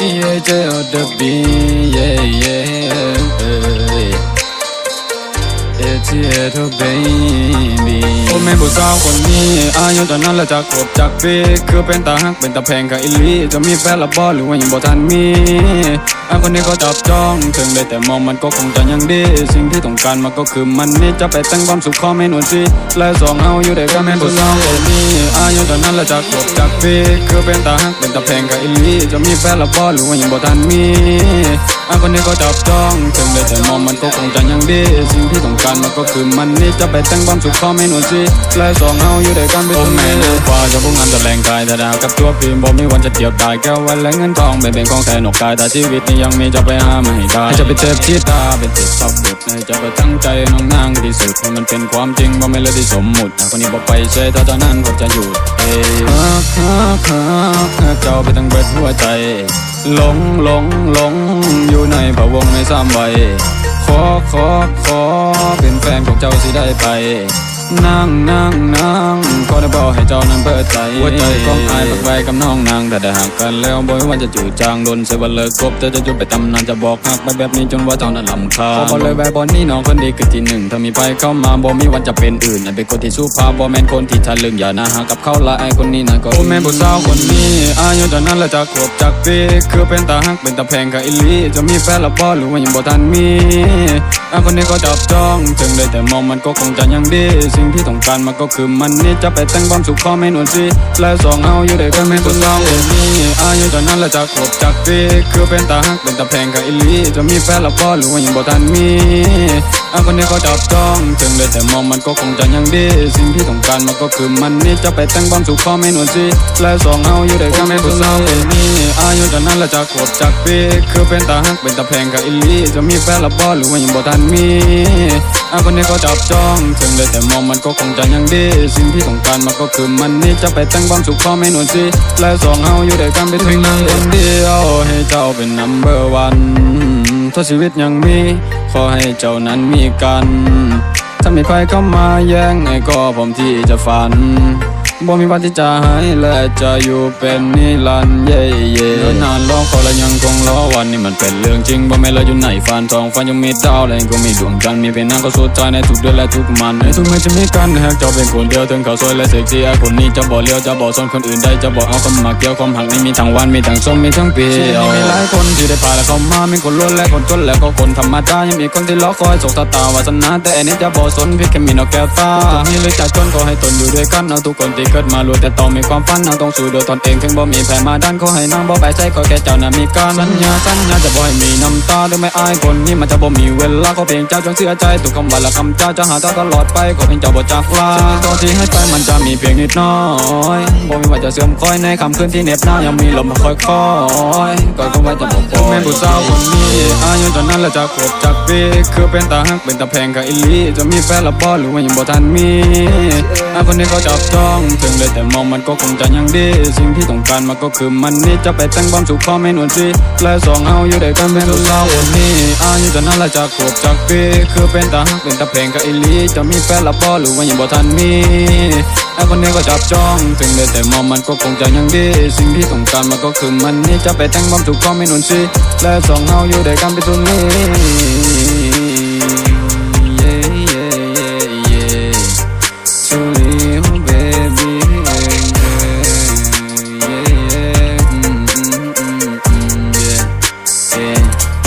T-H-A or the B, yeah, yeah.เธอ baby ผมแม่ผู้สาวคนนี้อายุตอนนั้นละจากขวบจากปีคือเป็นตาฮักเป็นตาแพงกับอิลีจะมีแฟนละบ่หรือว่ายังบ่ทันมีคนนี้ก็จับจ้องถึงได้แต่มองมันก็คงจะยังดีสิ่งที่ต้องการมันก็คือมันนี่จะไปแต่งความสุขขอเมนูสิและสองเอาอยู่ด้วยกันแม่ผู้สาวคนนี้อายุตอนนั้นละจากขวบจากปีคือเป็นตาฮักเป็นตาแพงกับอิลีจะมีแฟนละบ่หรือว่ายังบ่ทันมีคนนี้ก็จับจ้องถึงได้แต่มองมันก็คงจะยังดีสิ่งที่ต้องการมันก็คือมันนี่จะไปแต่งความสุขขอเมนูสิและสองเอาอยู่ด้วยกันไปจนแม่เลิกว่าจะพุ่งงานจะแรงกายแต่ดาวกับตัวพิมพ์บ่มีวันจะเดียวดายแก้ววันและเงินทองเป็นของแค่นกกายแต่ชีวิตนี้ยังมีจะไปหาไม่ได้จะไปเจ็บที่ตาเป็นติดซอกเด็ดจะไปตั้งใจน้องนางที่สุดให้มันเป็นความจริงบ่ไม่เลยที่สมมุติคนนี้บอกไปเฉยถ้าตอนนั้นก็จะหยุดเจ้าไปตั้งเบิดหัวใจหลงอยู่ในพะวงในสามวัยขอเป็นแฟนของเจ้าสิได้ไปนั่งก็ได้บอกให้เจ้านั้นเปิดใจหัวใจของอายฝากไว้กับน้องนางแต่ได้หักกันแล้วบ่ว่าจะจืดจางโดนเสียวันเลิกคบจะหยุดไปตำนานจะบอกหักไปแบบนี้จนว่าเจ้านั้นลำคาญขอเลยแบบบอนี่น้องคนดีคือที่หนึ่งถ้ามีไปเข้ามาบ่มีวันจะเป็นอื่นเป็นคนที่สู้พาบ่แม่นคนที่ทะลึ่งอย่านะหากับเขาละไอ้คนนี้นั่นก็แม่ผู้สาวคนนี้อายุตอนนั้นละจากขวบจากปีคือเป็นตาฮักเป็นตาแพงกับอิลีจะมีแฟนละบ่หรือว่ายังบ่ทันมีคนนี้ก็จับจ้องถึงได้แต่มองมันก็คงจะยังดีสิ่งที่ต้องการมันก็คือมันนี่จะไปแต่งความสุขขอเมนูสิและสองเอาอยู่ด้วยกันแม่ผู้สาวคนนี้อายุตอนนั้นละจากขวบจากปีคือเป็นตาฮักเป็นตาแพงกับอิลีจะมีแฟนละบ่หรือว่ายังบ่ทันมีคนนี้ก็จับจ้องถึงได้แต่มองมันก็คงจะยังดีสิ่งที่ต้องการมันก็คือมันนี่จะไปแต่งความสุขขอเมนูสิและสองเอาอยู่ด้วยกันแม่ผู้สาวคนนี้อายุตอนนั้นละจากขวบจากปีคือเป็นตาฮักเป็นตาแพงกับอิลีจะมีแฟนละบ่หรือว่ายังบ่ทันมีคนนี้ก็จับจ้องถึงได้แต่มองมันก็คงจะยังดีสิ่งที่ต้องการมันก็คือมันนี่จะไปแต่งความสุขขอเมนูสิและสองเอาอยู่ด้วยกันไปถึงนั้นคนเดียวให้เจ้าเป็น number one ถ้าชีวิตยังมีขอให้เจ้านั้นมีกันถ้ามีใครเข้ามาแย่งไอ้ก็ผมที่จะฝันบ่มีวันที่จะหายและจะอยู่เป็นนิรันดร์เย่เนิ่นนานรอคอยและยังคงรอวันนี้มันเป็นเรื่องจริงบ่แม่นเลยอยู่ในฝันทองฟ้ายังมีดาวและยังคงมีดวงจันทร์มีเพียงนางก็สุดใจในทุกเดือนและทุกมันในทุกเมื่อจะมีกันหากเจ้าเป็นคนเดียวถึงเขาสวยและเซ็กซี่ไอ้คนนี้จะบ่เลี้ยวจะบ่สนคนอื่นได้จะบ่เอาคำมาเกี่ยวความหักนี้มีทั้งวันมีทั้งส้มมีทั้งปีมีหลายคนที่ได้ผ่านและเข้ามามีคนรวยและคนจนและก็คนธรรมดายังมีคนที่รอคอยโชคชะตาวาสนาแต่อันนี้จะบ่สนพี่แค่มีนกแก้วตาทุกนี้เลยจากจนก็ให้ตนอยู่ด้วยกันเอาทุกคนที่เกิดมาล้วนแต่ต้องมีความฝันเราต้องสู้ด้วยตนเองถึงบ่มีแผนมาด้านขอให้น้องบ่ไปใส่ขอแค่เจ้านั้นมีการสัญญาจะบ่ให้มีน้ำตาด้วยไม่อายคนนี้มันจะบ่มีเวลาขอเพียงเจ้าจงเสียใจทุกคำว่าและคำเจ้าจะหาเจ้าตลอดไปขอเพียงเจ้าบ่จากลาตอนที่ให้ไปมันจะมีเพียงนิดน้อยบ่มีว่าจะเสื่อมคอยในค่ำคืนที่เหน็บหนาวยังมีลมคอยก็คงว่าจะบ่พอแม่ผู้สาวคนนี้อายุตอนนั้นละจากขวบจากปีคือเป็นตาฮักเป็นตาแพงกับอิลีจะมีแฟนละบ่หรือว่ายังบ่ทันมีคนนี้ก็จับจ้องถึงได้แต่มองมันก็คงจะยังดีสิ่งที่ต้องการมันก็คือมันนี่จะไปแต่งความสุขขอเมนูสิและสองเอาอยู่ด้วยกันเป็นผู้สาวคนนี้อายุตอนนั้นละจากขวบจากปีคือเป็นตาฮักเป็นตาแพงกับอิลีจะมีแฟนละบ่หรือว่ายังบ่ทันมีคนนี้ก็จับจ้องถึงได้แต่มองมันก็คงจะยังดีสิ่งที่ต้องการมันก็คือมันนี่จะไปแต่งความสุขขอเมนูสิและสองเอาอยู่ด้วยกันเป็นตรงนี้